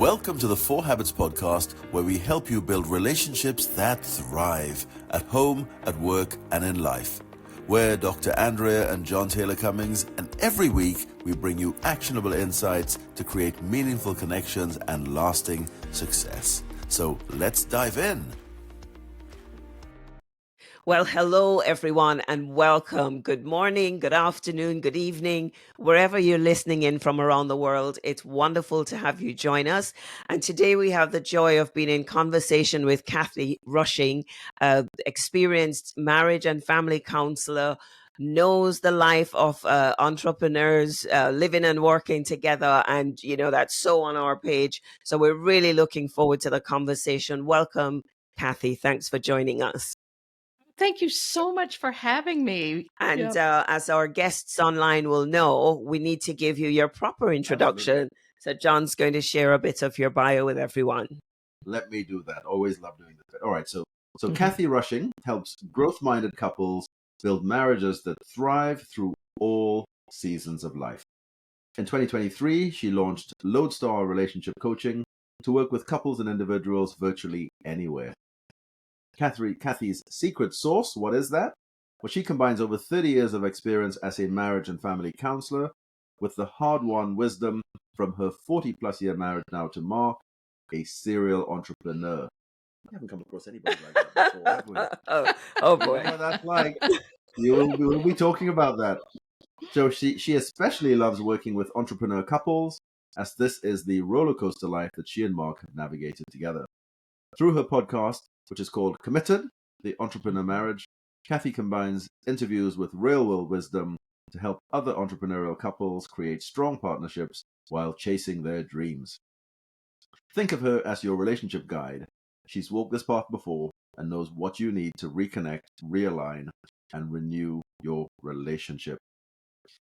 Welcome to the 4 Habits podcast, where we help you build relationships that thrive at home, at work, and in life. We're Dr. Andrea and Jon Taylor-Cummings, and every week we bring you actionable insights to create meaningful connections and lasting success. So let's dive in. Well, hello, everyone, and welcome. Good morning, good afternoon, good evening, wherever you're listening in from around the world. It's wonderful to have you join us. And today we have the joy of being in conversation with Kathy Rushing, experienced marriage and family counselor, knows the life of entrepreneurs living and working together. And, you know, that's so on our page. So we're really looking forward to the conversation. Welcome, Kathy. Thanks for joining us. Thank you so much for having me. And as our guests online will know, we need to give you your proper introduction. Absolutely. So John's going to share a bit of your bio with everyone. Let me do that. Always love doing that. All right. So Kathy Rushing helps growth-minded couples build marriages that thrive through all seasons of life. In 2023, she launched Lodestar relationship coaching to work with couples and individuals virtually anywhere. Kathy's secret sauce, what is that? Well, she combines over 30 years of experience as a marriage and family counselor with the hard-won wisdom from her 40-plus year marriage now to Mark, a serial entrepreneur. We haven't come across anybody like that before, have we? Oh boy. You know what that's like. We'll be talking about that. So she especially loves working with entrepreneur couples, as this is the roller coaster life that she and Mark have navigated together. Through her podcast, which is called Committed, The Entrepreneur Marriage, Kathy combines interviews with real-world wisdom to help other entrepreneurial couples create strong partnerships while chasing their dreams. Think of her as your relationship guide. She's walked this path before and knows what you need to reconnect, realign, and renew your relationship.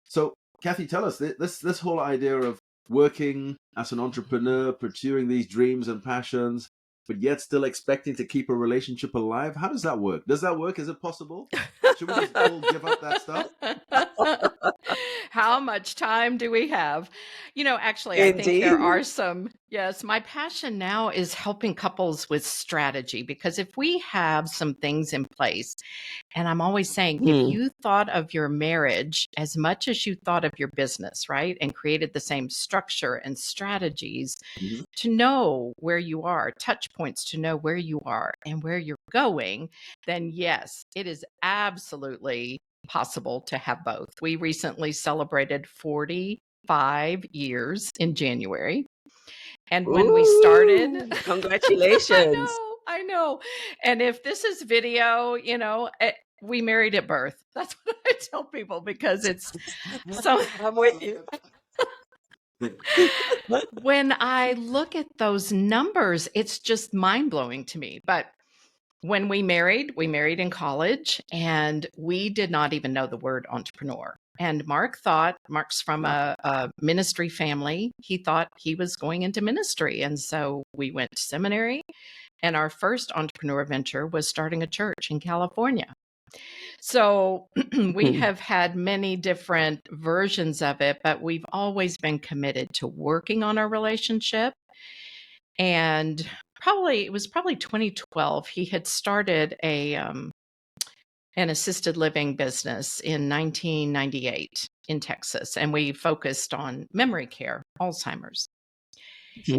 So, Kathy, tell us, this whole idea of working as an entrepreneur, pursuing these dreams and passions, but yet still expecting to keep a relationship alive. How does that work? Does that work? Is it possible? Should we just all give up that stuff? How much time do we have? You know, actually, I think there are some. Yes, my passion now is helping couples with strategy, because if we have some things in place, and I'm always saying, if you thought of your marriage as much as you thought of your business, right, and created the same structure and strategies to know where you are, touch points to know where you are and where you're going, then yes, it is absolutely possible to have both. We recently celebrated 45 years in January. And when we started, congratulations. I know. And if this is video, you know, we married at birth. That's what I tell people, because it's so. I'm with you. When I look at those numbers, it's just mind-blowing to me. But when we married in college, and we did not even know the word entrepreneur. And Mark's from a ministry family. He thought he was going into ministry. And so we went to seminary, and our first entrepreneur venture was starting a church in California. So we have had many different versions of it, but we've always been committed to working on our relationship. And it was probably 2012, he had started an assisted living business in 1998 in Texas, and we focused on memory care, Alzheimer's.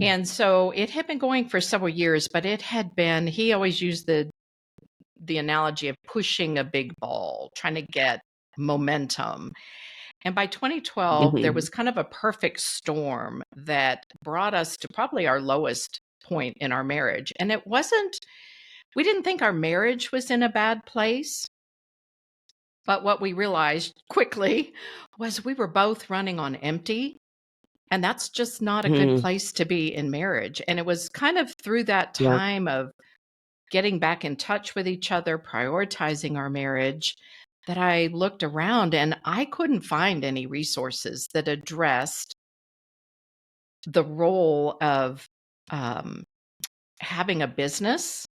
And so it had been going for several years, but he always used the analogy of pushing a big ball, trying to get momentum. And by 2012, there was kind of a perfect storm that brought us to probably our lowest point in our marriage. And we didn't think our marriage was in a bad place. But what we realized quickly was we were both running on empty. And that's just not a good place to be in marriage. And it was kind of through that time of getting back in touch with each other, prioritizing our marriage, that I looked around and I couldn't find any resources that addressed the role of having a business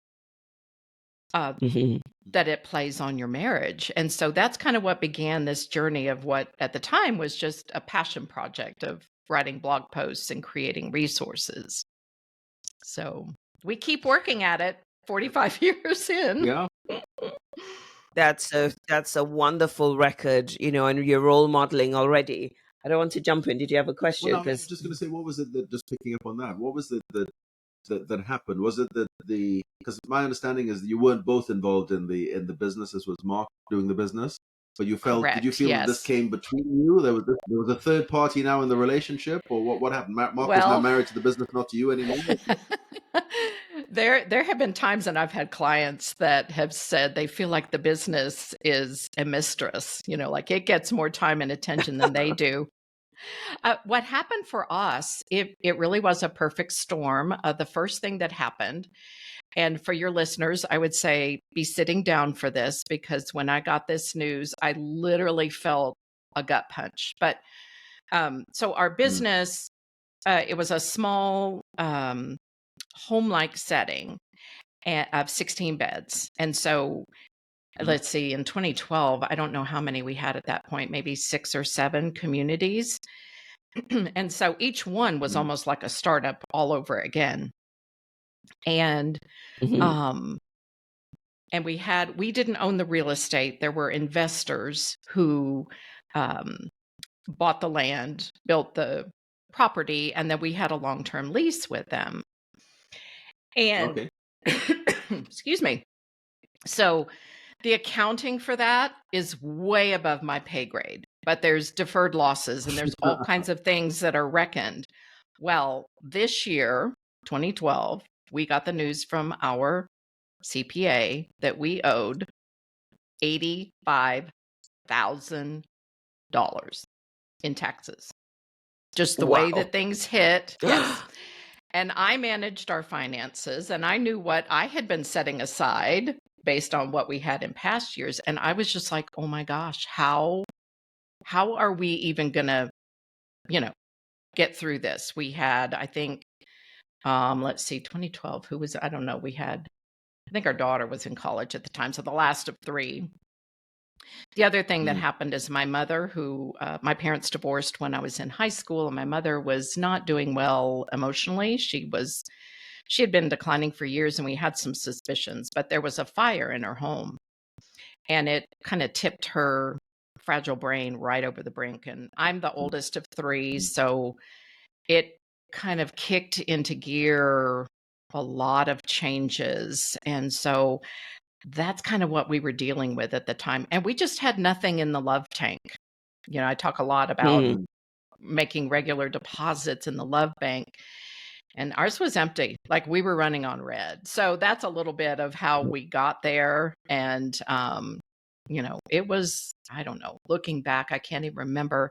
that it plays on your marriage. And so that's kind of what began this journey of what at the time was just a passion project of writing blog posts and creating resources. So we keep working at it 45 years in. Yeah. That's a wonderful record, and you're role modeling already. I don't want to jump in. Did you have a question? Well, no, I was Because just going to say, what was it that, just picking up on that, what was it that happened? Was it that because my understanding is that you weren't both involved in the business. This was Mark doing the business, but did you Correct. feel that this Yes. came between you? There was a third party now in the relationship, or what happened? Mark was now Well, married to the business, not to you anymore. there have been times, and I've had clients that have said they feel like the business is a mistress, like it gets more time and attention than they do. What happened for us, it really was a perfect storm. The first thing that happened, and for your listeners, I would say be sitting down for this, because when I got this news, I literally felt a gut punch. But so our Mm. business, it was a small home-like setting of 16 beds. And so let's see, in 2012, I don't know how many we had at that point, maybe 6 or 7 communities. And so each one was Mm. almost like a startup all over again. And Mhm. and we didn't own the real estate. There were investors who bought the land, built the property, and then we had a long-term lease with them. And Okay. excuse me. So the accounting for that is way above my pay grade, but there's deferred losses and there's all kinds of things that are reckoned. Well, this year, 2012, we got the news from our CPA that we owed $85,000 in taxes. Just the way Wow. that things hit. Yes. And I managed our finances, and I knew what I had been setting aside based on what we had in past years. And I was just like, oh my gosh, how are we even gonna, get through this? We had, I think, let's see, 2012, I don't know, I think our daughter was in college at the time. So the last of 3. The other thing that Mm. happened is my mother, my parents divorced when I was in high school, and my mother was not doing well emotionally. She had been declining for years, and we had some suspicions, but there was a fire in her home, and it kind of tipped her fragile brain right over the brink. And I'm the oldest of 3, so it kind of kicked into gear a lot of changes. And so that's kind of what we were dealing with at the time. And we just had nothing in the love tank. I talk a lot about Mhm. making regular deposits in the love bank, and ours was empty. Like we were running on red. So that's a little bit of how we got there. And, it was, I don't know, looking back, I can't even remember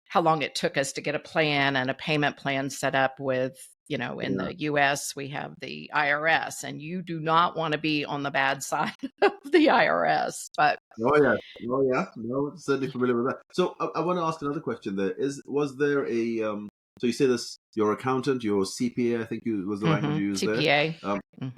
how long it took us to get a plan and a payment plan set up with, in Yeah. the US, we have the IRS, and you do not want to be on the bad side of the IRS. But Oh yeah. Oh yeah. No, certainly familiar with that. So I want to ask another question. Was there a so you say this, your accountant, your CPA, I think was the language you used there. CPA.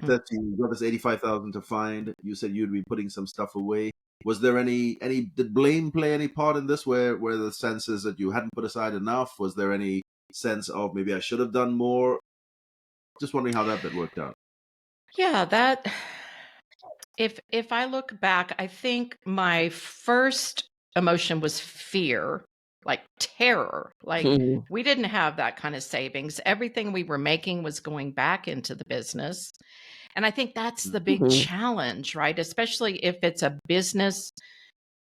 That you got this 85,000 to find. You said you'd be putting some stuff away. Was there did blame play any part in this, where the sense is that you hadn't put aside enough? Was there any sense of maybe I should have done more? Just wondering how that bit worked out. Yeah, that if I look back, I think my first emotion was fear, like terror. Like Mhm. we didn't have that kind of savings. Everything we were making was going back into the business. And I think that's the big Mhm. challenge, right? Especially if it's a business,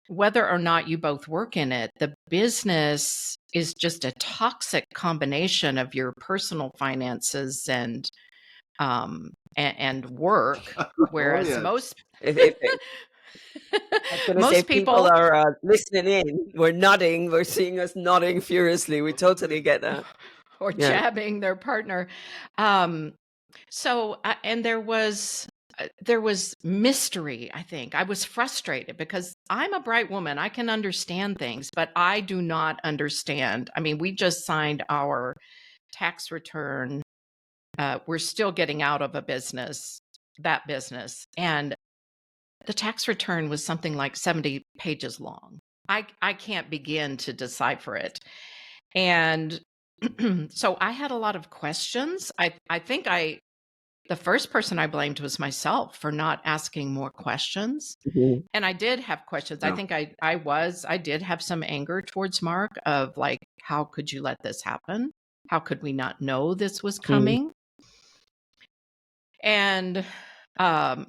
whether or not you both work in it, the business is just a toxic combination of your personal finances and work. Oh Whereas yes. If I was going to say, most if people people, are listening in, we're nodding. We're seeing us nodding furiously. We totally get that. or Yeah. jabbing their partner. Um, and there was mystery. I think I was frustrated because I'm a bright woman. I can understand things, but I do not understand. I mean, we just signed our tax return. We're still getting out of that business, and the tax return was something like 70 pages long. I can't begin to decipher it. And So I had a lot of questions. I think the first person I blamed was myself for not asking more questions. Mhm. And I did have questions. I Yeah. think I did have some anger towards Mark of like, how could you let this happen? How could we not know this was Mhm. coming? And, um,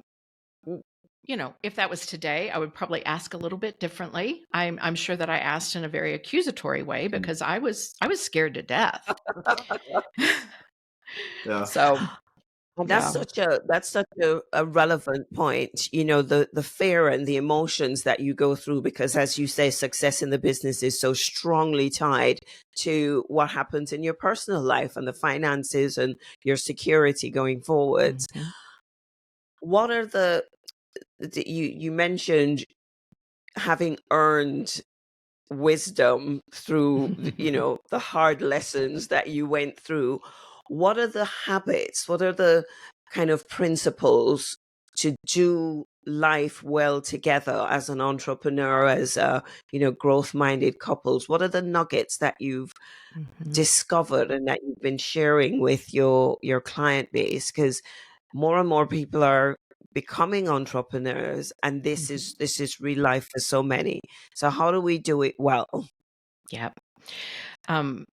if that was today, I would probably ask a little bit differently. I'm sure that I asked in a very accusatory way because I was scared to death. Yeah. So And yeah. that's such a relevant point, the fear and the emotions that you go through, because as you say, success in the business is so strongly tied to what happens in your personal life and the finances and your security going forwards. Mhm. What are you mentioned having earned wisdom through the hard lessons that you went through. What are the habits, what are the kind of principles to do life well together as an entrepreneur, as growth minded couples? What are the nuggets that you've Mhm. discovered and that you've been sharing with your client base? Because more and more people are becoming entrepreneurs, and this Mhm. is real life for so many. So how do we do it well? Yep. Um,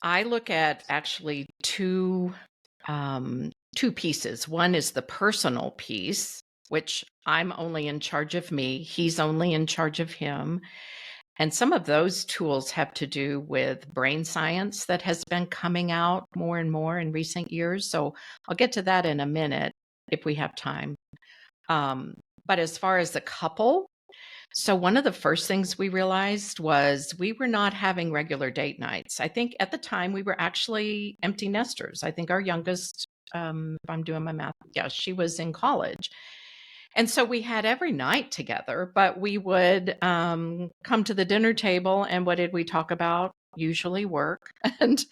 I look at actually two pieces. One is the personal piece, which I'm only in charge of me. He's only in charge of him. And some of those tools have to do with brain science that has been coming out more and more in recent years. So I'll get to that in a minute if we have time. Um, but as far as the couple, so one of the first things we realized was we were not having regular date nights. I think at the time we were actually empty nesters. I think our youngest, if I'm doing my math, yeah, she was in college. And so we had every night together, but we would come to the dinner table, and what did we talk about? Usually work. And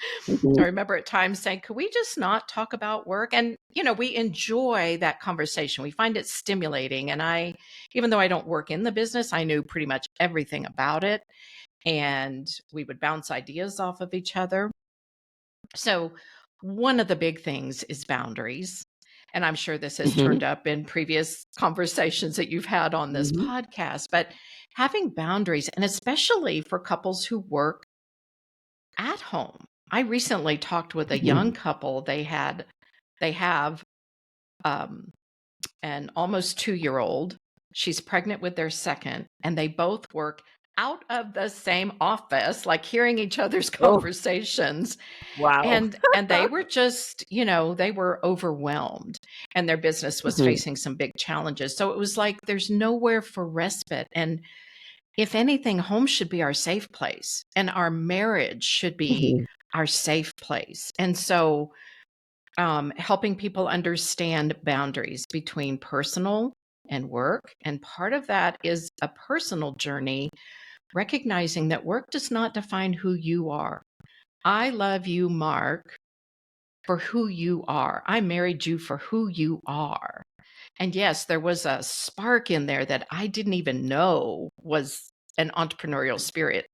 I Mhm, remember at times saying, could we just not talk about work? And, we enjoy that conversation. We find it stimulating. And even though I don't work in the business, I knew pretty much everything about it. And we would bounce ideas off of each other. So, one of the big things is boundaries. And I'm sure this has mhm, turned up in previous conversations that you've had on this mhm, podcast, but having boundaries, and especially for couples who work at home. I recently talked with a young mhm. couple. They have um, an almost 2-year-old. She's pregnant with their second, and they both work out of the same office, like hearing each other's Oh, conversations. wow. And they were just, they were overwhelmed, and their business was Mhm, facing some big challenges. So it was like there's nowhere for respite. And if anything, home should be our safe place, and our marriage should be mhm, our safe place. And so helping people understand boundaries between personal and work. And part of that is a personal journey, recognizing that work does not define who you are. I love you, Mark, for who you are. I married you for who you are. And yes, there was a spark in there that I didn't even know was an entrepreneurial spirit.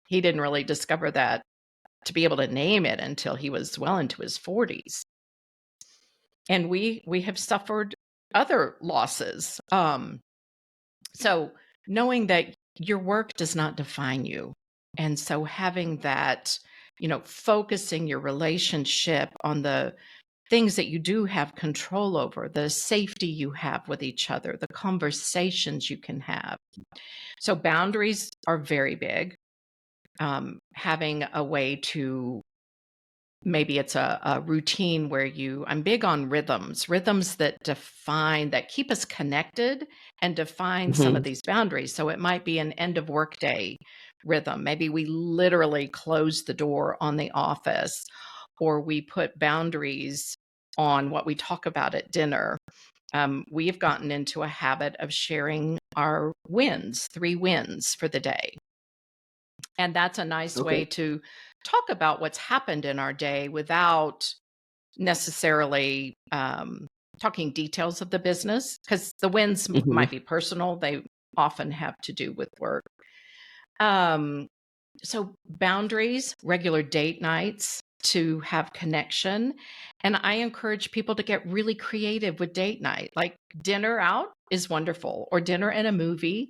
He didn't really discover that to be able to name it until he was well into his 40s. And we have suffered other losses. So knowing that your work does not define you, and so having that, focusing your relationship on the things that you do have control over, the safety you have with each other, the conversations you can have. So boundaries are very big. Having a way to, maybe it's a routine where I'm big on rhythms that keep us connected and define some of mhm. these boundaries. So it might be an end of workday rhythm. Maybe we literally close the door on the office, or we put boundaries on what we talk about at dinner. We've gotten into a habit of sharing our wins, 3 wins for the day. And that's a nice Okay. way to talk about what's happened in our day without necessarily talking details of the business, because the wins Mhm, might be personal. They often have to do with work. Um, So boundaries, regular date nights to have connection. And I encourage people to get really creative with date night. Like dinner out is wonderful, or dinner and a movie,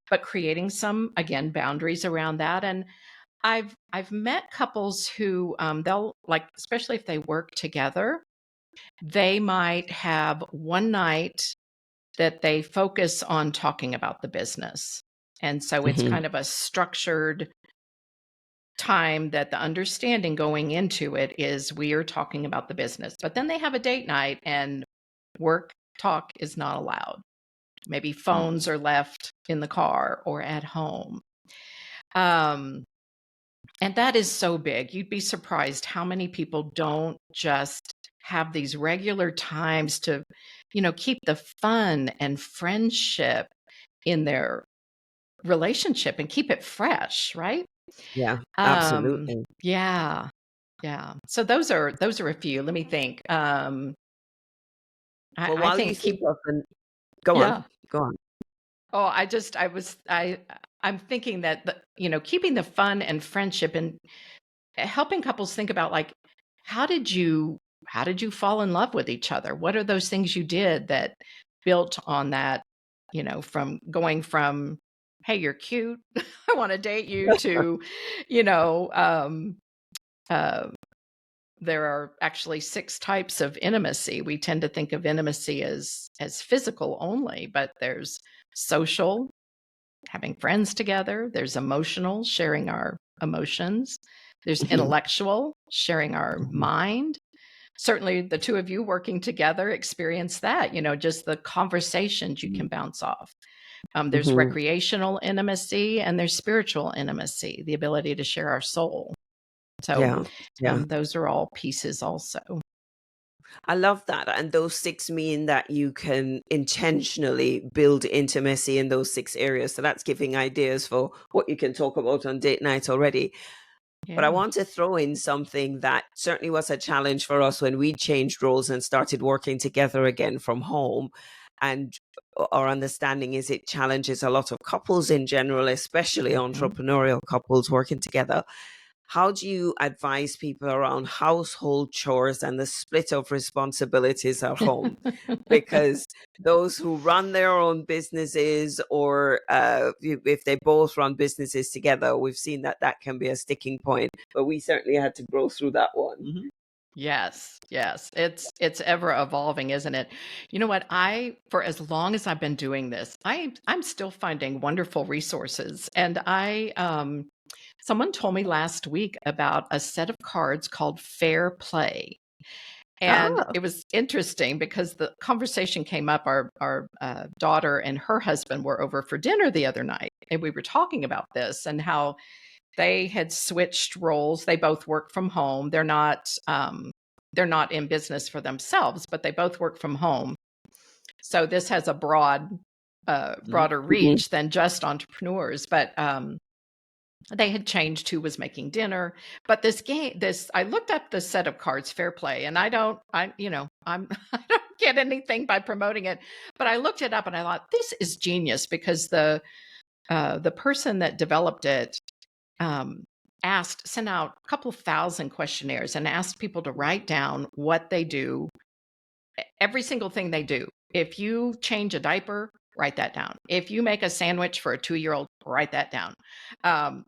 but creating some, again, boundaries around that. And I've met couples who they'll, like, especially if they work together, they might have one night that they focus on talking about the business. And so it's Mhm. kind of a structured time that the understanding going into it is we are talking about the business. But then they have a date night and work talk is not allowed. Maybe phones are left in the car or at home. And that is so big. You'd be surprised how many people don't just have these regular times to, keep the fun and friendship in their relationship and keep it fresh, right? Yeah, Um, absolutely. yeah, yeah. So those are a few. Let me think. Well, I while you think think of an go yeah. on, go on. Oh, I'm thinking that keeping the fun and friendship and helping couples think about, like, how did you fall in love with each other? What are those things you did that built on that, from going from, hey, you're cute, I want to date you, to, you know, uh, there are actually 6 types of intimacy. We tend to think of intimacy as physical only, but there's social, having friends together, there's emotional, sharing our emotions, there's Mhm, intellectual, sharing our mhm, mind. Certainly the two of you working together experience that, just the conversations you can bounce off. There's mhm. recreational intimacy and there's spiritual intimacy, the ability to share our soul. So Yeah, yeah. those are all pieces also. I love that. And those 6 mean that you can intentionally build intimacy in those 6 areas. So that's giving ideas for what you can talk about on date night already. But I Yeah. want to throw in something that certainly was a challenge for us when we changed roles and started working together again from home. And our understanding is it challenges a lot of couples in general, especially Mhm. entrepreneurial couples working together. How do you advise people around household chores and the split of responsibilities at home? Because those who run their own businesses, or if they both run businesses together, we've seen that that can be a sticking point. But we certainly had to grow through that one. Yes, yes. It's ever evolving, isn't it? You know what? For as long as I've been doing this, I'm still finding wonderful resources. And someone told me last week about a set of cards called Fair Play. And Ah, it was interesting because the conversation came up. Our daughter and her husband were over for dinner the other night, and we were talking about this and how they had switched roles. They both work from home. They're not in business for themselves, but they both work from home. So this has a broader mhm. reach than just entrepreneurs. But they had changed who was making dinner. But I looked up the set of cards, Fair Play, and I'm I don't get anything by promoting it, but I looked it up and I thought this is genius because the person that developed it um, sent out a couple thousand questionnaires and asked people to write down what they do, every single thing they do. If you change a diaper, write that down. If you make a sandwich for a 2-year-old, write that down.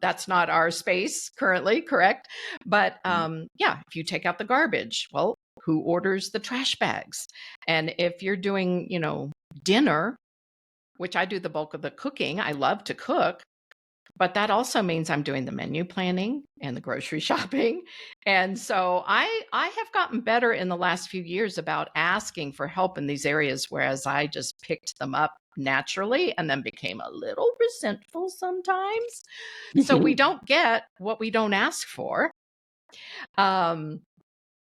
That's not our space currently, correct? But yeah, if you take out the garbage, well, who orders the trash bags? And if you're doing, dinner, which I do the bulk of the cooking, I love to cook. But that also means I'm doing the menu planning and the grocery shopping. And so I have gotten better in the last few years about asking for help in these areas, whereas I just picked them up naturally and then became a little resentful sometimes. So we don't get what we don't ask for. Um,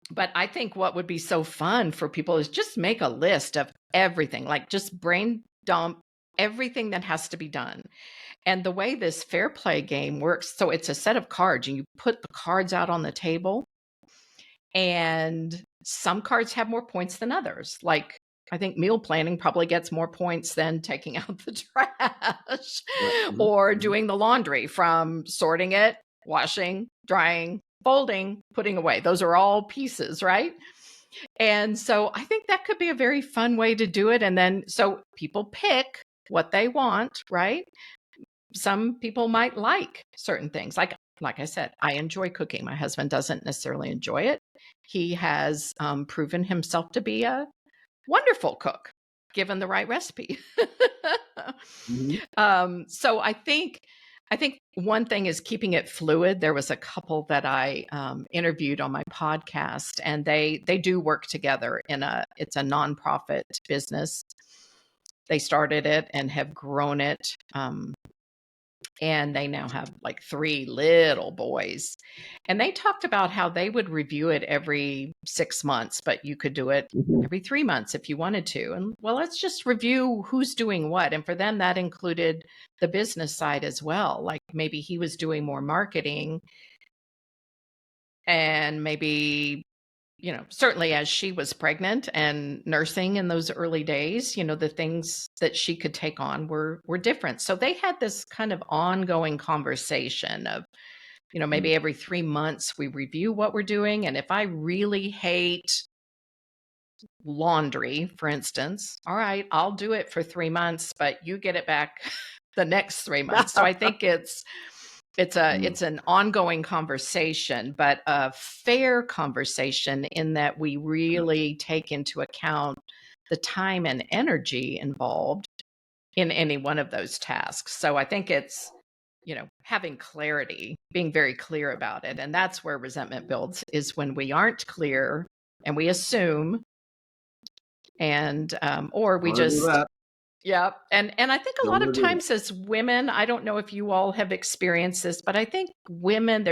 but I think what would be so fun for people is just make a list of everything, like just brain dump everything that has to be done. And the way this Fair Play game works, so it's a set of cards and you put the cards out on the table, and some cards have more points than others. Like, I think meal planning probably gets more points than taking out the trash Right. or doing the laundry, from sorting it washing, drying, folding, putting away. Those are all pieces, right? And so I think that could be a very fun way to do it. And then so people pick what they want, right? Some people might like certain things. Like I said, I enjoy cooking. My husband doesn't necessarily enjoy it. He has proven himself to be a wonderful cook, given the right recipe. So I think one thing is keeping it fluid. There was a couple that I interviewed on my podcast, and they do work together it's a nonprofit business. They started it and have grown it. And they now have like 3 little boys. And they talked about how they would review it every 6 months, but you could do it every 3 months if you wanted to. And well, let's just review who's doing what. And for them, that included the business side as well. Like maybe he was doing more marketing, and maybe, certainly as she was pregnant and nursing in those early days, the things that she could take on were different. So they had this kind of ongoing conversation of, maybe every 3 months we review what we're doing. And if I really hate laundry, for instance, all right, I'll do it for 3 months, but you get it back the next 3 months. So I think it's an ongoing conversation, but a fair conversation in that we really take into account the time and energy involved in any one of those tasks. So I think it's, having clarity, being very clear about it. And that's where resentment builds, is when we aren't clear and we assume, and or we just yeah. And I think a lot of times as women, I don't know if you all have experienced this, but I think women,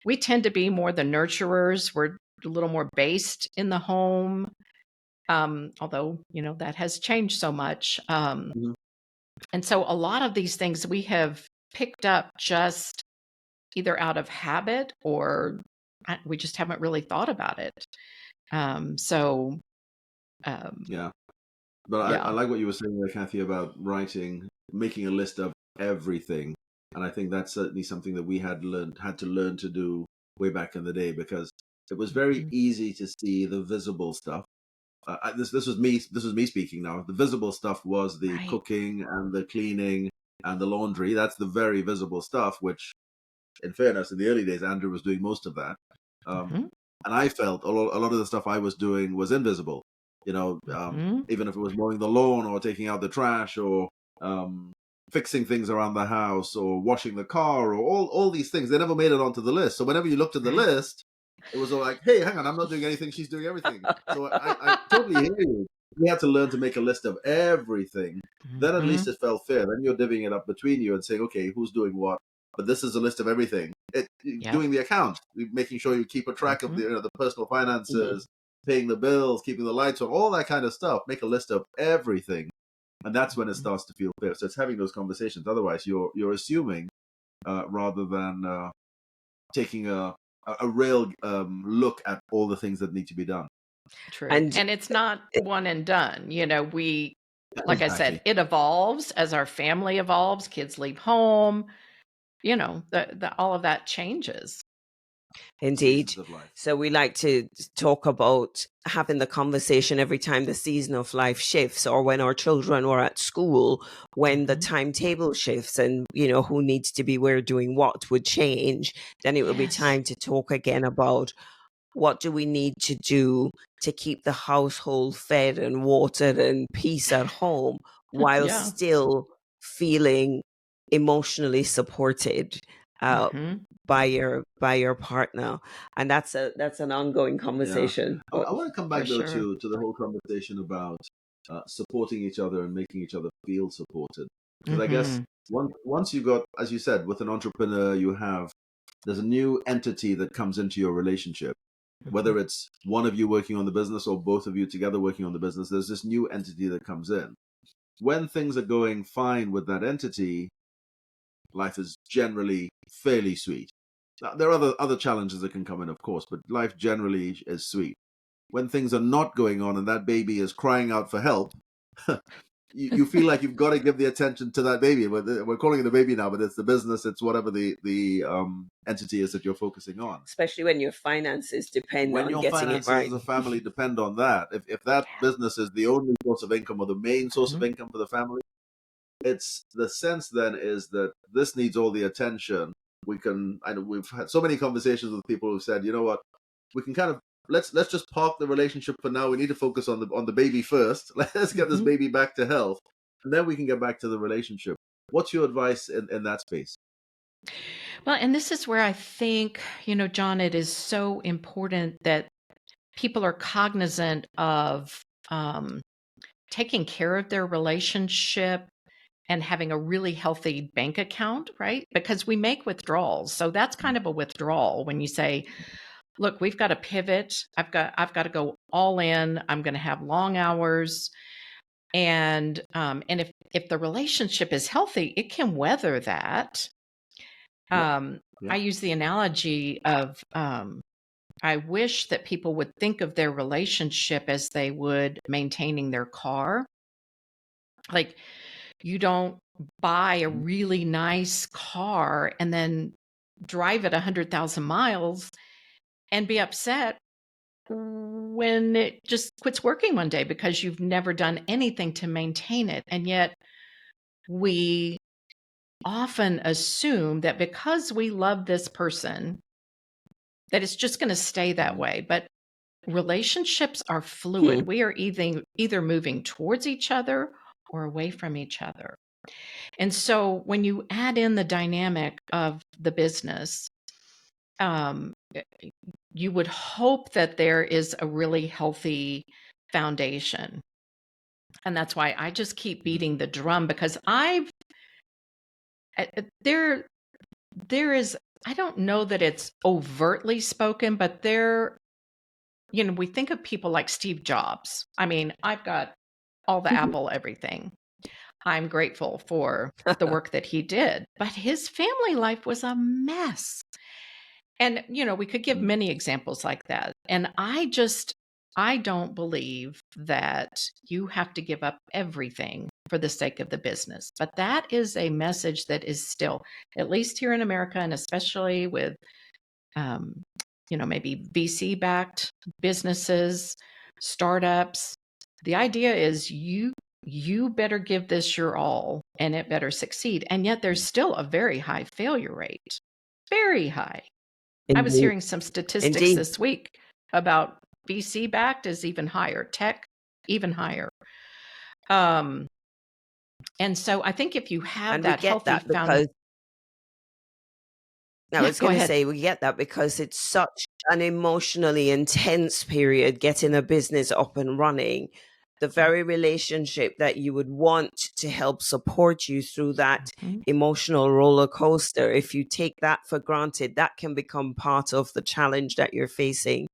we tend to be more the nurturers. We're a little more based in the home. Although, that has changed so much. And so a lot of these things we have picked up just either out of habit, or we just haven't really thought about it. Yeah. But I like what you were saying there, Kathy, about making a list of everything. And I think that's certainly something that we had to learn to do way back in the day, because it was very easy to see the visible stuff. This was me speaking now. The visible stuff was the cooking and the cleaning and the laundry. That's the very visible stuff, which, in fairness, in the early days, Andrew was doing most of that. And I felt a lot of the stuff I was doing was invisible. Even if it was mowing the lawn or taking out the trash or fixing things around the house or washing the car or all these things, they never made it onto the list. So whenever you looked at the list, it was all like, hey, hang on, I'm not doing anything, she's doing everything. So I totally hear you. We had to learn to make a list of everything. Then at least it felt fair. Then you're divvying it up between you and saying, okay, who's doing what? But this is a list of everything. Doing the account, making sure you keep a track of the personal finances, paying the bills, keeping the lights on, all that kind of stuff. Make a list of everything. And that's when it starts to feel fair. So it's having those conversations. Otherwise, you're assuming rather than taking a real look at all the things that need to be done. True. And it's not one and done. Like I said, it evolves as our family evolves, kids leave home, all of that changes. Indeed. So we like to talk about having the conversation every time the season of life shifts, or when our children were at school, when the timetable shifts and, who needs to be where doing what would change. Then it will be time to talk again about what do we need to do to keep the household fed and watered and peace at home while still feeling emotionally supported by your partner. And that's an ongoing conversation. I want to come back though to the whole conversation about supporting each other and making each other feel supported. Because I guess once you got, as you said, with an entrepreneur, there's a new entity that comes into your relationship. Whether it's one of you working on the business or both of you together working on the business, there's this new entity that comes in. When things are going fine with that entity, life is generally fairly sweet. Now, there are other challenges that can come in, of course, but life generally is sweet. When things are not going on and that baby is crying out for help, you feel like you've got to give the attention to that baby. We're calling it a baby now, but it's the business, it's whatever the entity is that you're focusing on. Especially when your finances depend When on your getting it finances right. as a family depend on that, if that business is the only source of income or the main source of income for the family, it's the sense then is that this needs all the attention. We've had so many conversations with people who said, you know what, we can kind of let's just park the relationship for now. We need to focus on the baby first. Let's get this baby back to health, and then we can get back to the relationship. What's your advice in that space? Well, and this is where I think, John, it is so important that people are cognizant of taking care of their relationship and having a really healthy bank account, right? Because we make withdrawals. So that's kind of a withdrawal when you say, look, we've got to pivot. I've got to go all in. I'm going to have long hours. And if the relationship is healthy, it can weather that. I use the analogy of I wish that people would think of their relationship as they would maintaining their car. Like, you don't buy a really nice car and then drive it 100,000 miles and be upset when it just quits working one day because you've never done anything to maintain it. And yet we often assume that because we love this person, that it's just going to stay that way. But relationships are fluid. We are either moving towards each other or away from each other. And so when you add in the dynamic of the business, you would hope that there is a really healthy foundation. And that's why I just keep beating the drum, because there is, I don't know that it's overtly spoken, but we think of people like Steve Jobs. I mean, I've got all the Apple everything. I'm grateful for the work that he did, but his family life was a mess. And, we could give many examples like that. And I don't believe that you have to give up everything for the sake of the business. But that is a message that is still, at least here in America, and especially with, maybe VC-backed businesses, startups. The idea is you better give this your all and it better succeed. And yet there's still a very high failure rate, very high. I was hearing some statistics this week about VC backed is even higher, tech even higher. And so I think if you have that healthy foundation. I was going to say, we get that because it's such an emotionally intense period getting a business up and running. The very relationship that you would want to help support you through that emotional roller coaster, if you take that for granted, that can become part of the challenge that you're facing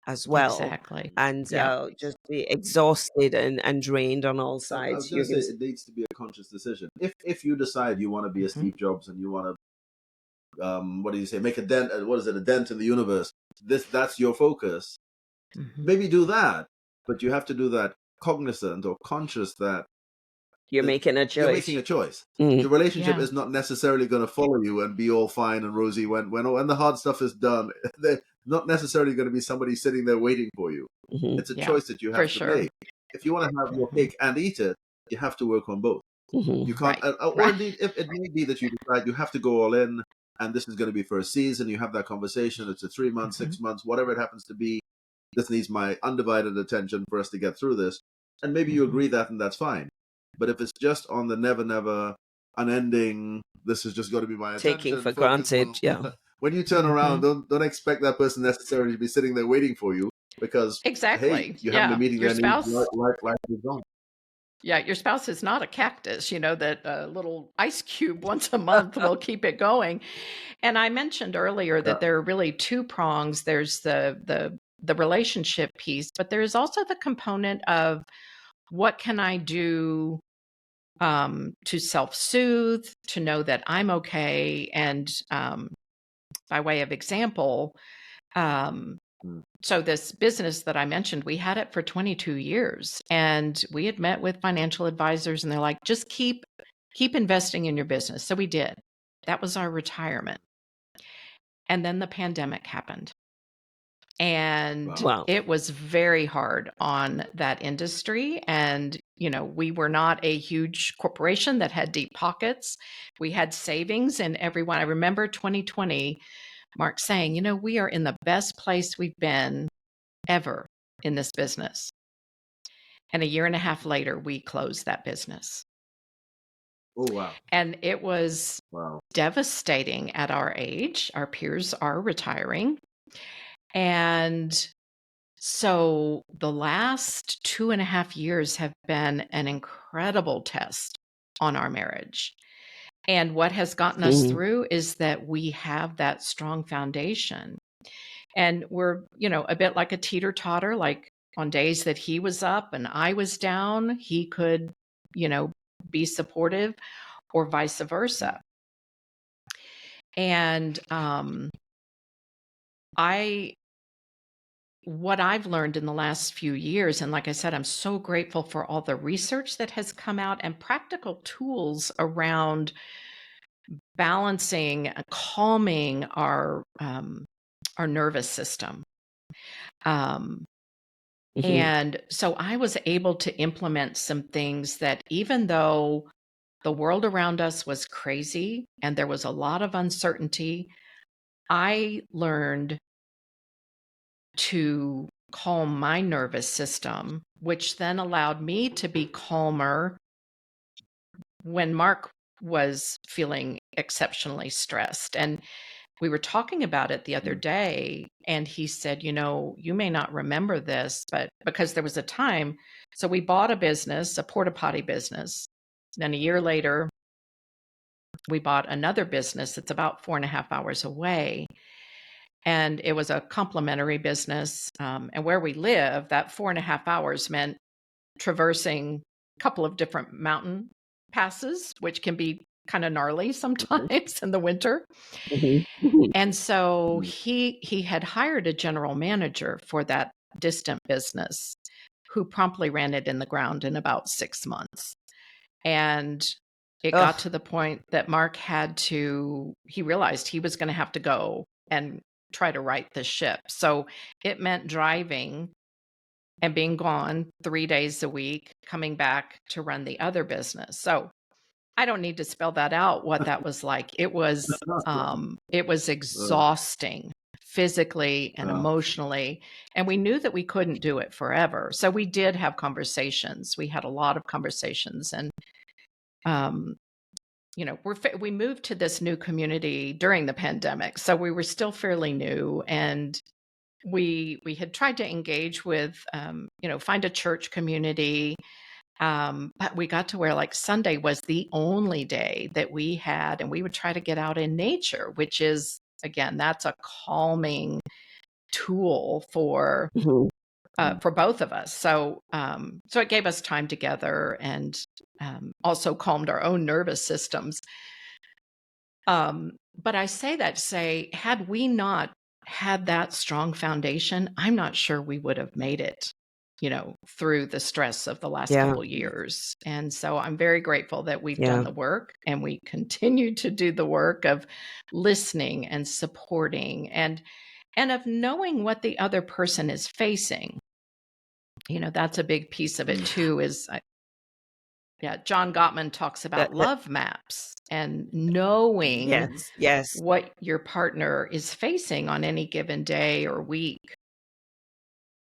as well. Exactly. And just be exhausted and drained on all sides. I was going to say, it needs to be a conscious decision. If you decide you want to be a Steve Jobs and you want to, what do you say, make a dent, a dent in the universe, that's your focus, maybe do that. But you have to do that cognizant or conscious that you're making a choice. You're making a choice. The relationship is not necessarily going to follow you and be all fine and rosy when the hard stuff is done. They're not necessarily going to be somebody sitting there waiting for you. It's a choice that you have to make. If you want to have your cake and eat it, you have to work on both. You can't, or indeed, if it may be that you decide you have to go all in, and this is going to be for a season. You have that conversation. It's a 3 months, 6 months, whatever it happens to be. This needs my undivided attention for us to get through this. And maybe you agree that, and that's fine. But if it's just on the never, unending, this is just going to be my attention. Taking for granted, When you turn around, don't expect that person necessarily to be sitting there waiting for you, because hey, you haven't been meeting their needs. Life is on. Yeah, your spouse is not a cactus, that little ice cube once a month will keep it going. And I mentioned earlier that there are really two prongs. There's the relationship piece, but there's also the component of what can I do to self-soothe, to know that I'm okay. And by way of example, So this business that I mentioned, we had it for 22 years, and we had met with financial advisors, and they're like, just keep investing in your business. So we did. That was our retirement. And then the pandemic happened. And Wow. it was very hard on that industry. And, we were not a huge corporation that had deep pockets. We had savings in everyone. I remember 2020, Mark saying, we are in the best place we've been ever in this business. And a year and a half later, we closed that business. Oh, wow. And it was devastating at our age. Our peers are retiring. And so the last 2.5 years have been an incredible test on our marriage. And what has gotten us through is that we have that strong foundation. And we're, a bit like a teeter-totter, like on days that he was up and I was down, he could, be supportive, or vice versa. And what I've learned in the last few years, and like I said, I'm so grateful for all the research that has come out and practical tools around balancing, calming our nervous system. And so I was able to implement some things that, even though the world around us was crazy and there was a lot of uncertainty, I learned to calm my nervous system, which then allowed me to be calmer when Mark was feeling exceptionally stressed. And we were talking about it the other day, and he said, you may not remember this, but because there was a time, so we bought a business, a porta potty business. Then a year later, we bought another business that's about 4.5 hours away. And it was a complementary business. And where we live, that 4.5 hours meant traversing a couple of different mountain passes, which can be kind of gnarly sometimes in the winter. And so he had hired a general manager for that distant business, who promptly ran it in the ground in about 6 months. And it got to the point that Mark he realized he was going to have to go and try to right the ship. So it meant driving and being gone 3 days a week, coming back to run the other business. So I don't need to spell that out, what that was like. It was exhausting physically and emotionally. And we knew that we couldn't do it forever. So we did have conversations. We had a lot of conversations. And, we moved to this new community during the pandemic. So we were still fairly new. And we had tried to engage with, find a church community. But we got to where, like, Sunday was the only day that we had, and we would try to get out in nature, which is, again, that's a calming tool for both of us. So it gave us time together, and also calmed our own nervous systems. But I say that to say, had we not had that strong foundation, I'm not sure we would have made it, through the stress of the last couple years. And so I'm very grateful that we've done the work, and we continue to do the work of listening and supporting, and of knowing what the other person is facing. That's a big piece of it too, John Gottman talks about love maps, and knowing what your partner is facing on any given day or week.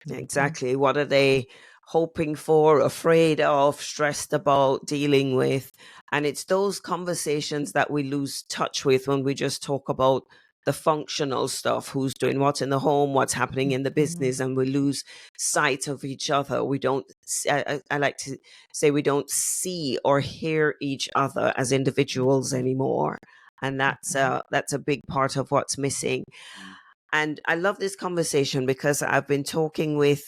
Exactly. What are they hoping for, afraid of, stressed about, dealing with? And it's those conversations that we lose touch with when we just talk about the functional stuff, who's doing what in the home, what's happening in the business, and we lose sight of each other. We don't, I like to say, we don't see or hear each other as individuals anymore. And that's a big part of what's missing. And I love this conversation because I've been talking with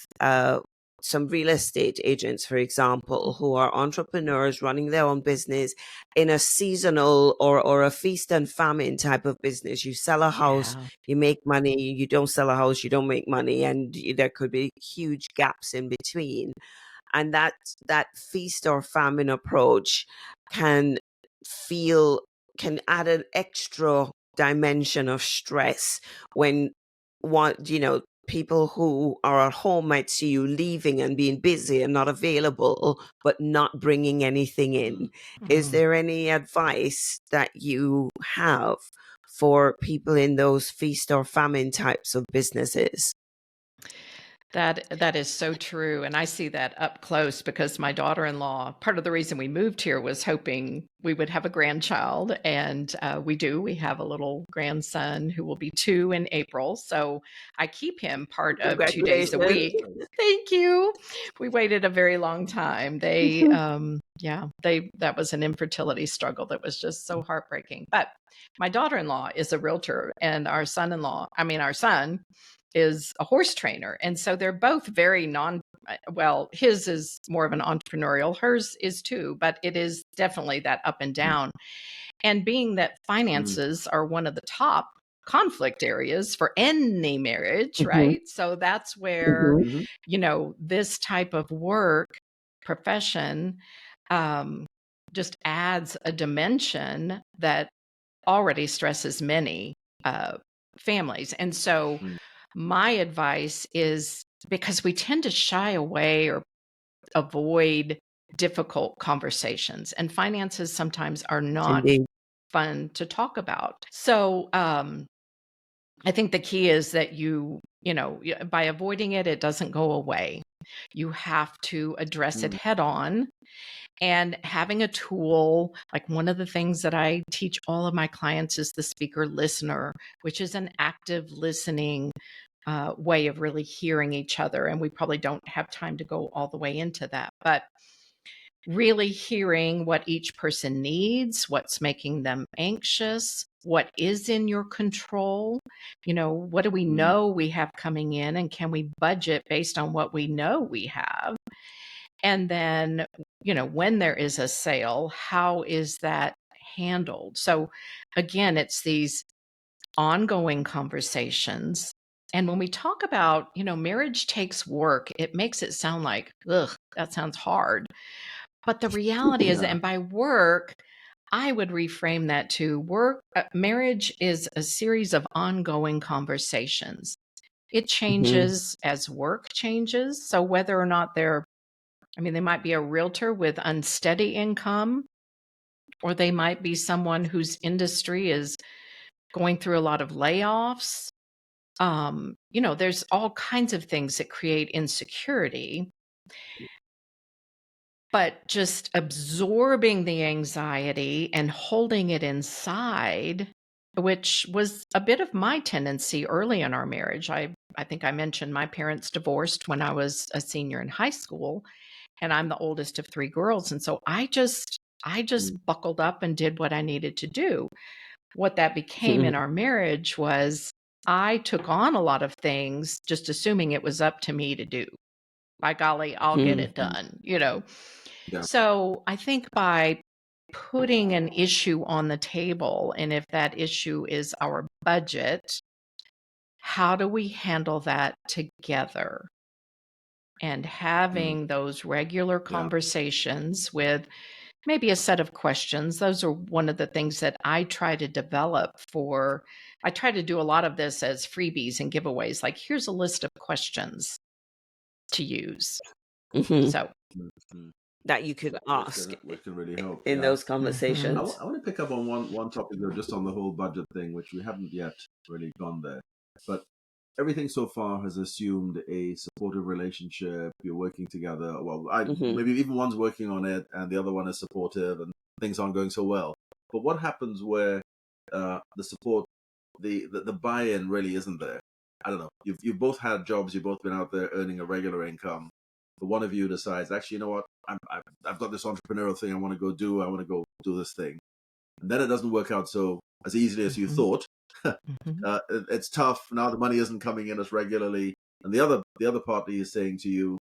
some real estate agents, for example, who are entrepreneurs running their own business in a seasonal or a feast and famine type of business. You sell a house, Yeah. you make money. You don't sell a house, you don't make money, and there could be huge gaps in between. And that feast or famine approach can feel can add an extra dimension of stress when people who are at home might see you leaving and being busy and not available, but not bringing anything in. Is Mm. there any advice that you have for people in those feast or famine types of businesses? That is so true, and I see that up close because my daughter-in-law, part of the reason we moved here was hoping we would have a grandchild, and we do. We have a little grandson who will be 2 in April, so I keep him part of 2 days a Congratulations. week. Thank you. We waited a very long time. They, that was an infertility struggle that was just so heartbreaking. But my daughter-in-law is a realtor, and our son is a horse trainer. And so they're both very his is more of an entrepreneurial, hers is too, but it is definitely that up and down. And being that finances are one of the top conflict areas for any marriage, right? So that's where, this type of work profession just adds a dimension that already stresses many families. And so my advice is, because we tend to shy away or avoid difficult conversations, and finances sometimes are not Indeed. fun to talk about. So I think the key is that by avoiding it, it doesn't go away. You have to address it head on. And having a tool, like one of the things that I teach all of my clients is the speaker listener, which is an active listening way of really hearing each other. And we probably don't have time to go all the way into that, but really hearing what each person needs, what's making them anxious, what is in your control, what do we know we have coming in, and can we budget based on what we know we have? And then, when there is a sale, how is that handled? So again, it's these ongoing conversations. And when we talk about, marriage takes work, it makes it sound like, ugh, that sounds hard. But the reality is, and by work, I would reframe that to work. Marriage is a series of ongoing conversations. It changes as work changes. So whether or not they might be a realtor with unsteady income, or they might be someone whose industry is going through a lot of layoffs. There's all kinds of things that create insecurity. But just absorbing the anxiety and holding it inside, which was a bit of my tendency early in our marriage. I think I mentioned my parents divorced when I was a senior in high school, and I'm the oldest of 3 girls. And so I just buckled up and did what I needed to do. What that became in our marriage was I took on a lot of things, just assuming it was up to me to do. By golly, I'll get it done, Yeah. So I think by putting an issue on the table, and if that issue is our budget, how do we handle that together? And having those regular conversations with maybe a set of questions. Those are one of the things that I try to develop I try to do a lot of this as freebies and giveaways. Like, here's a list of questions to use. So that you could ask which can really help in those conversations. I want to pick up on one topic though, just on the whole budget thing, which we haven't yet really gone there. But everything so far has assumed a supportive relationship. You're working together. Well, maybe even one's working on it and the other one is supportive, and things aren't going so well. But what happens where the support, the buy-in really isn't there? I don't know. You've both had jobs. You've both been out there earning a regular income. But one of you decides, actually, you know what? I've got this entrepreneurial thing I want to go do. I want to go do this thing. And then it doesn't work out so as easily as you thought. It's tough. Now the money isn't coming in as regularly. And the other party is saying to you,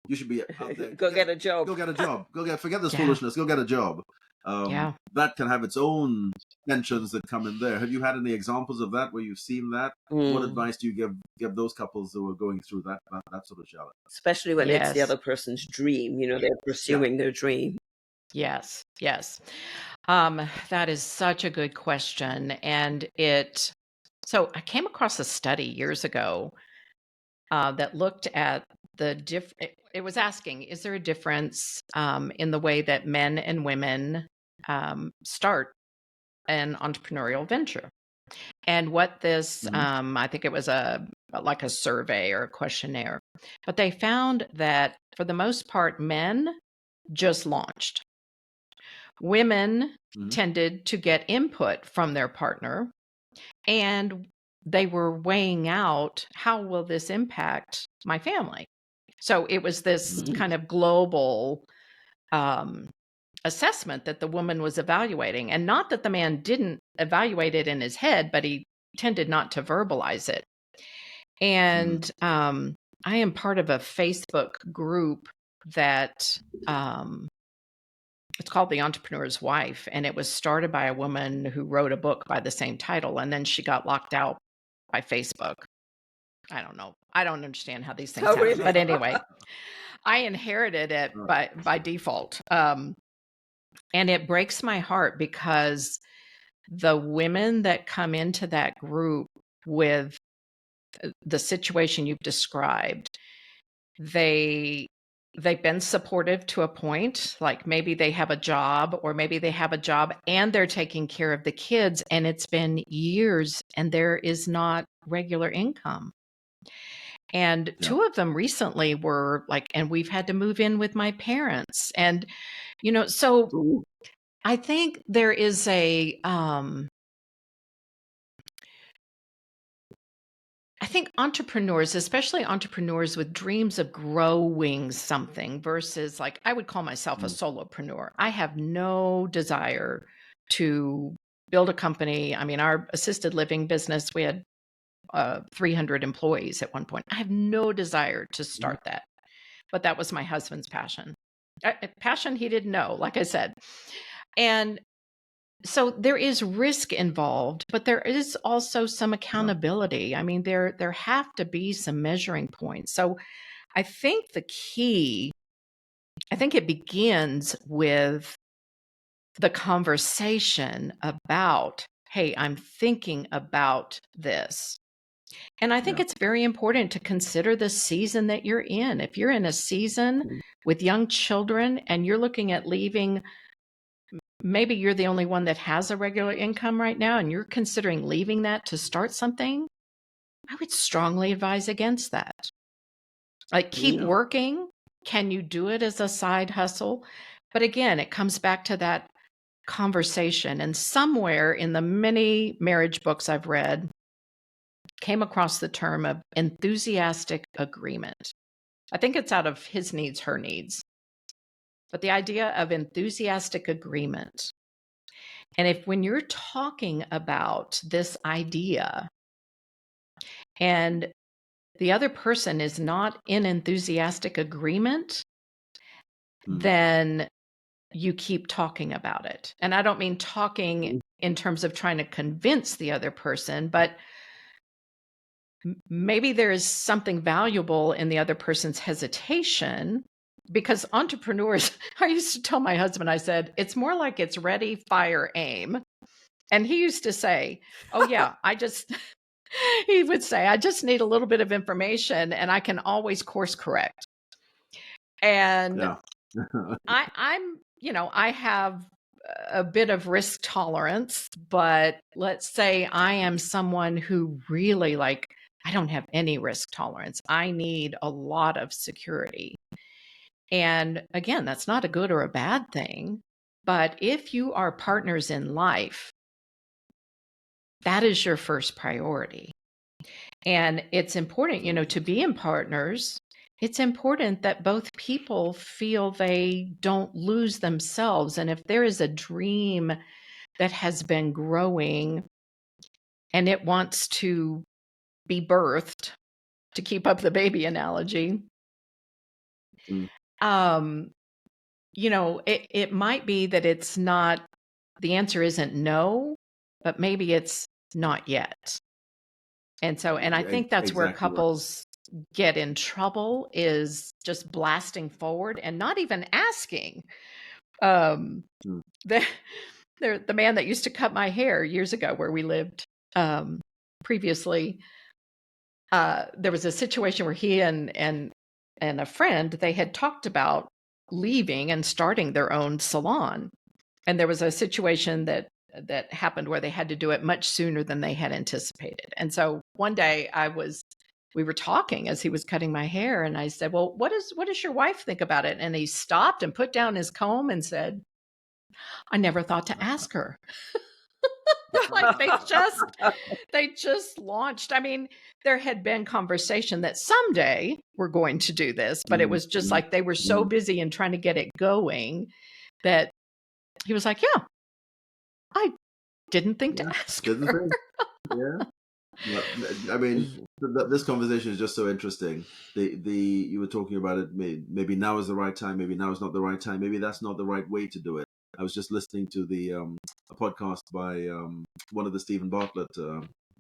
You should be out there. Go get a job. Go get a job. Forget this Yeah. foolishness. Go get a job. Yeah. That can have its own tensions that come in there. Have you had any examples of that where you've seen that? What advice do you give those couples who are going through that sort of challenge? Especially when it's the Yes. other person's dream, they're pursuing their dream. Yes. That is such a good question. And so I came across a study years ago that looked at it was asking, is there a difference in the way that men and women start an entrepreneurial venture? And what this, I think it was like a survey or a questionnaire, but they found that for the most part, men just launched. Women tended to get input from their partner, and they were weighing out, how will this impact my family? So it was this kind of global assessment that the woman was evaluating, and not that the man didn't evaluate it in his head, but he tended not to verbalize it. And I am part of a Facebook group that it's called The Entrepreneur's Wife, and it was started by a woman who wrote a book by the same title, and then she got locked out by Facebook. I don't know. I don't understand how these things happen. Really? But anyway, I inherited it by default. And it breaks my heart because the women that come into that group with the situation you've described, they've been supportive to a point, like maybe they have a job, or maybe they have a job and they're taking care of the kids, and it's been years and there is not regular income. And two of them recently were like, and we've had to move in with my parents. And, so I think there is I think entrepreneurs, especially entrepreneurs with dreams of growing something versus, like, I would call myself a solopreneur. I have no desire to build a company. I mean, our assisted living business, we had 300 employees at one point. I have no desire to start that, but that was my husband's passion. Passion he didn't know, like I said. And so there is risk involved, but there is also some accountability. I mean, there have to be some measuring points. So I think it begins with the conversation about, hey, I'm thinking about this. And I think it's very important to consider the season that you're in. If you're in a season with young children and you're looking at leaving, maybe you're the only one that has a regular income right now and you're considering leaving that to start something, I would strongly advise against that. Like, keep working. Can you do it as a side hustle? But again, it comes back to that conversation. And somewhere in the many marriage books I've read, came across the term of enthusiastic agreement. I think it's out of His Needs, Her Needs. But the idea of enthusiastic agreement. And when you're talking about this idea and the other person is not in enthusiastic agreement, then you keep talking about it. And I don't mean talking in terms of trying to convince the other person, but maybe there is something valuable in the other person's hesitation, because entrepreneurs, I used to tell my husband, I said, it's more like it's ready, fire, aim. And he used to say, oh yeah, he would say, I just need a little bit of information and I can always course correct. And I have a bit of risk tolerance, but let's say I am someone who really, I don't have any risk tolerance. I need a lot of security. And again, that's not a good or a bad thing. But if you are partners in life, that is your first priority. And it's important, to be in partners. It's important that both people feel they don't lose themselves. And if there is a dream that has been growing and it wants to be birthed, to keep up the baby analogy, You know, it might be that it's not, the answer isn't no, but maybe it's not yet. And so, and I think that's where Exactly right. couples get in trouble, is just blasting forward and not even asking. The man that used to cut my hair years ago where we lived previously, there was a situation where he and a friend, they had talked about leaving and starting their own salon. And there was a situation that happened where they had to do it much sooner than they had anticipated. And so one day we were talking as he was cutting my hair, and I said, well, what does your wife think about it? And he stopped and put down his comb and said, I never thought to ask her. Like they just launched. I mean, there had been conversation that someday we're going to do this, but it was just like they were so busy in trying to get it going that he was like, yeah, I didn't think to ask her. Yeah. I mean, this conversation is just so interesting. You were talking about it. Maybe now is the right time. Maybe now is not the right time. Maybe that's not the right way to do it. I was just listening to a podcast by one of the Stephen Bartlett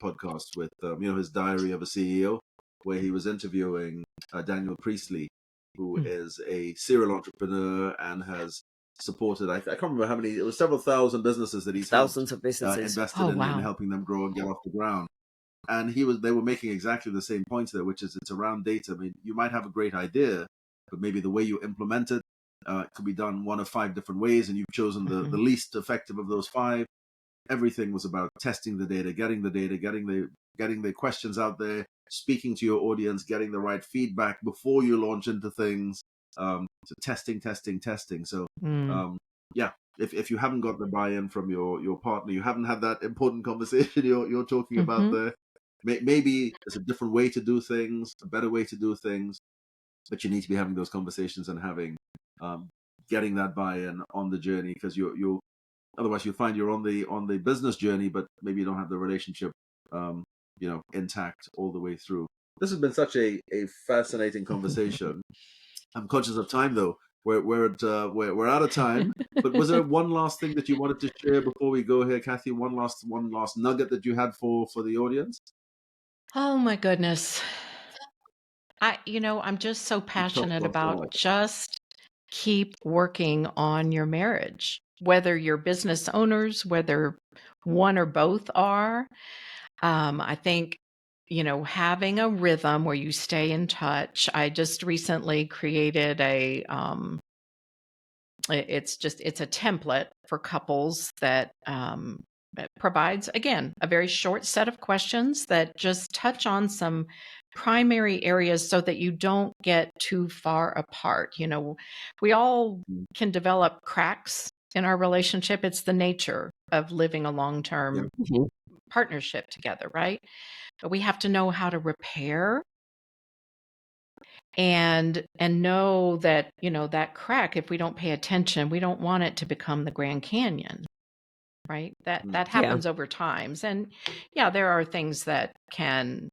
podcasts with his Diary of a CEO, where he was interviewing Daniel Priestley, who is a serial entrepreneur and has supported, I can't remember how many, it was several thousand businesses that he's thousands of businesses invested in helping them grow and get off the ground. And they were making exactly the same points there, which is it's around data. I mean, you might have a great idea, but maybe the way you implement it could be done one of 5 different ways, and you've chosen the least effective of those 5. Everything was about testing the data, getting the questions out there, speaking to your audience, getting the right feedback before you launch into things. So testing. So if you haven't got the buy-in from your partner, you haven't had that important conversation you're talking about there. Maybe there's a different way to do things, a better way to do things, but you need to be having those conversations and getting that buy-in on the journey, because you otherwise you find you're on the business journey, but maybe you don't have the relationship intact all the way through. This has been such a fascinating conversation. I'm conscious of time though. We're out of time. But was there one last thing that you wanted to share before we go here, Kathy? One last nugget that you had for the audience? Oh my goodness. I'm just so passionate about just keep working on your marriage, whether you're business owners, whether one or both are. I think, having a rhythm where you stay in touch. I just recently created it's a template for couples that provides, again, a very short set of questions that just touch on some primary areas so that you don't get too far apart. We all can develop cracks in our relationship. It's the nature of living a long-term partnership together, right? But we have to know how to repair and know that, that crack, if we don't pay attention, we don't want it to become the Grand Canyon. Right? That happens over times. And there are things that can,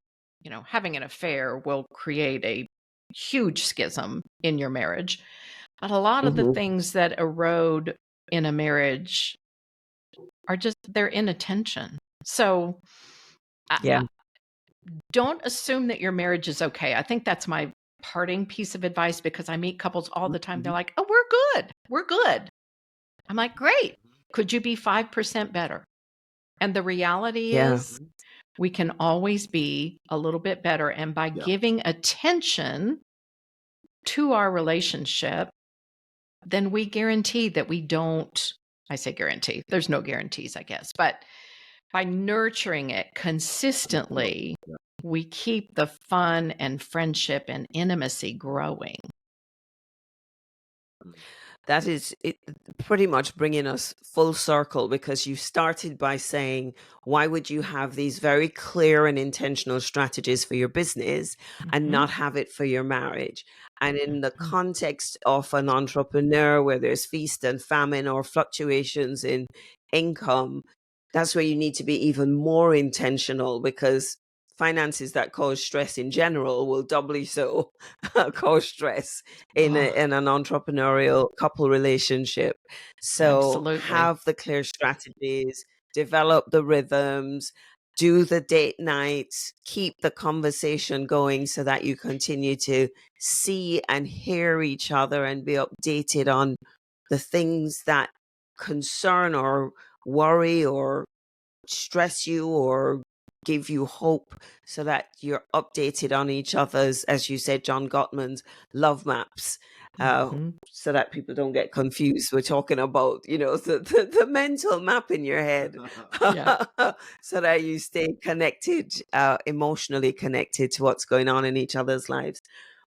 having an affair will create a huge schism in your marriage. But a lot of the things that erode in a marriage are just their inattention. So don't assume that your marriage is okay. I think that's my parting piece of advice, because I meet couples all the time. They're like, oh, we're good. I'm like, great. Could you be 5% better? And the reality is we can always be a little bit better. And by giving attention to our relationship, then we guarantee that we don't, I say guarantee, there's no guarantees, I guess, but by nurturing it consistently, we keep the fun and friendship and intimacy growing. That is it, pretty much bringing us full circle, because you started by saying, why would you have these very clear and intentional strategies for your business and not have it for your marriage? And in the context of an entrepreneur where there's feast and famine or fluctuations in income, that's where you need to be even more intentional, because finances that cause stress in general will doubly so cause stress in an entrepreneurial couple relationship. So Absolutely. have the clear strategies, develop the rhythms, do the date nights, keep the conversation going so that you continue to see and hear each other and be updated on the things that concern or worry or stress you or give you hope, so that you're updated on each other's, as you said, John Gottman's love maps, so that people don't get confused. We're talking about, the mental map in your head, Yeah. so that you stay connected, emotionally connected to what's going on in each other's lives.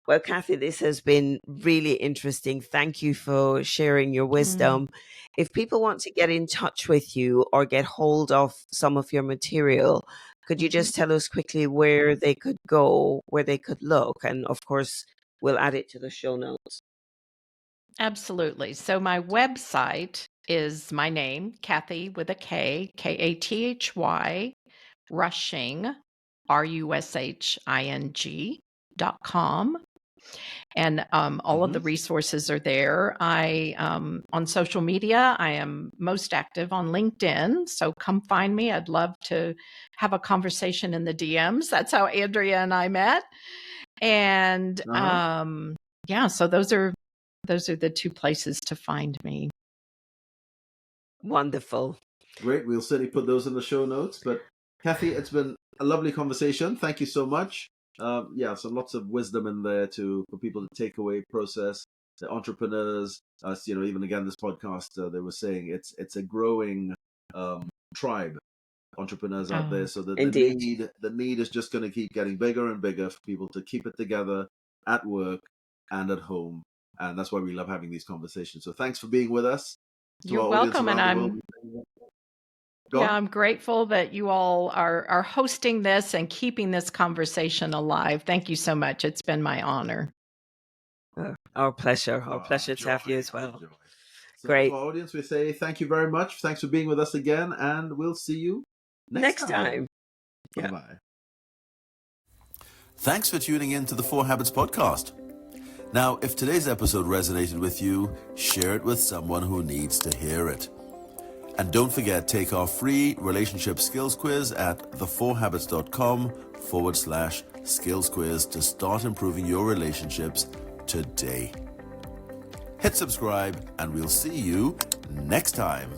Well, Kathy, this has been really interesting. Thank you for sharing your wisdom. If people want to get in touch with you or get hold of some of your material, could you just tell us quickly where they could go, where they could look? And of course, we'll add it to the show notes. Absolutely. So my website is my name, Kathy with a K, Kathy, Rushing, RUSHING.com. And all of the resources are there. I on social media, I am most active on LinkedIn. So come find me. I'd love to have a conversation in the DMs. That's how Andrea and I met. And so those are the two places to find me. Wonderful. Great. We'll certainly put those in the show notes. But Kathy, it's been a lovely conversation. Thank you so much. So lots of wisdom in there for people to take away, process. The entrepreneurs, even again, this podcast, they were saying it's a growing tribe, entrepreneurs out there. So the need is just going to keep getting bigger and bigger for people to keep it together at work and at home. And that's why we love having these conversations. So thanks for being with us. You're welcome, and I'm grateful that you all are hosting this and keeping this conversation alive. Thank you so much. It's been my honor. Our pleasure. Our pleasure to have you as well. So Great. To our audience, we say thank you very much. Thanks for being with us again, and we'll see you next time. Yeah. Bye-bye. Thanks for tuning in to the 4 Habits podcast. Now, if today's episode resonated with you, share it with someone who needs to hear it. And don't forget, take our free relationship skills quiz at the4habits.com/skills quiz to start improving your relationships today. Hit subscribe and we'll see you next time.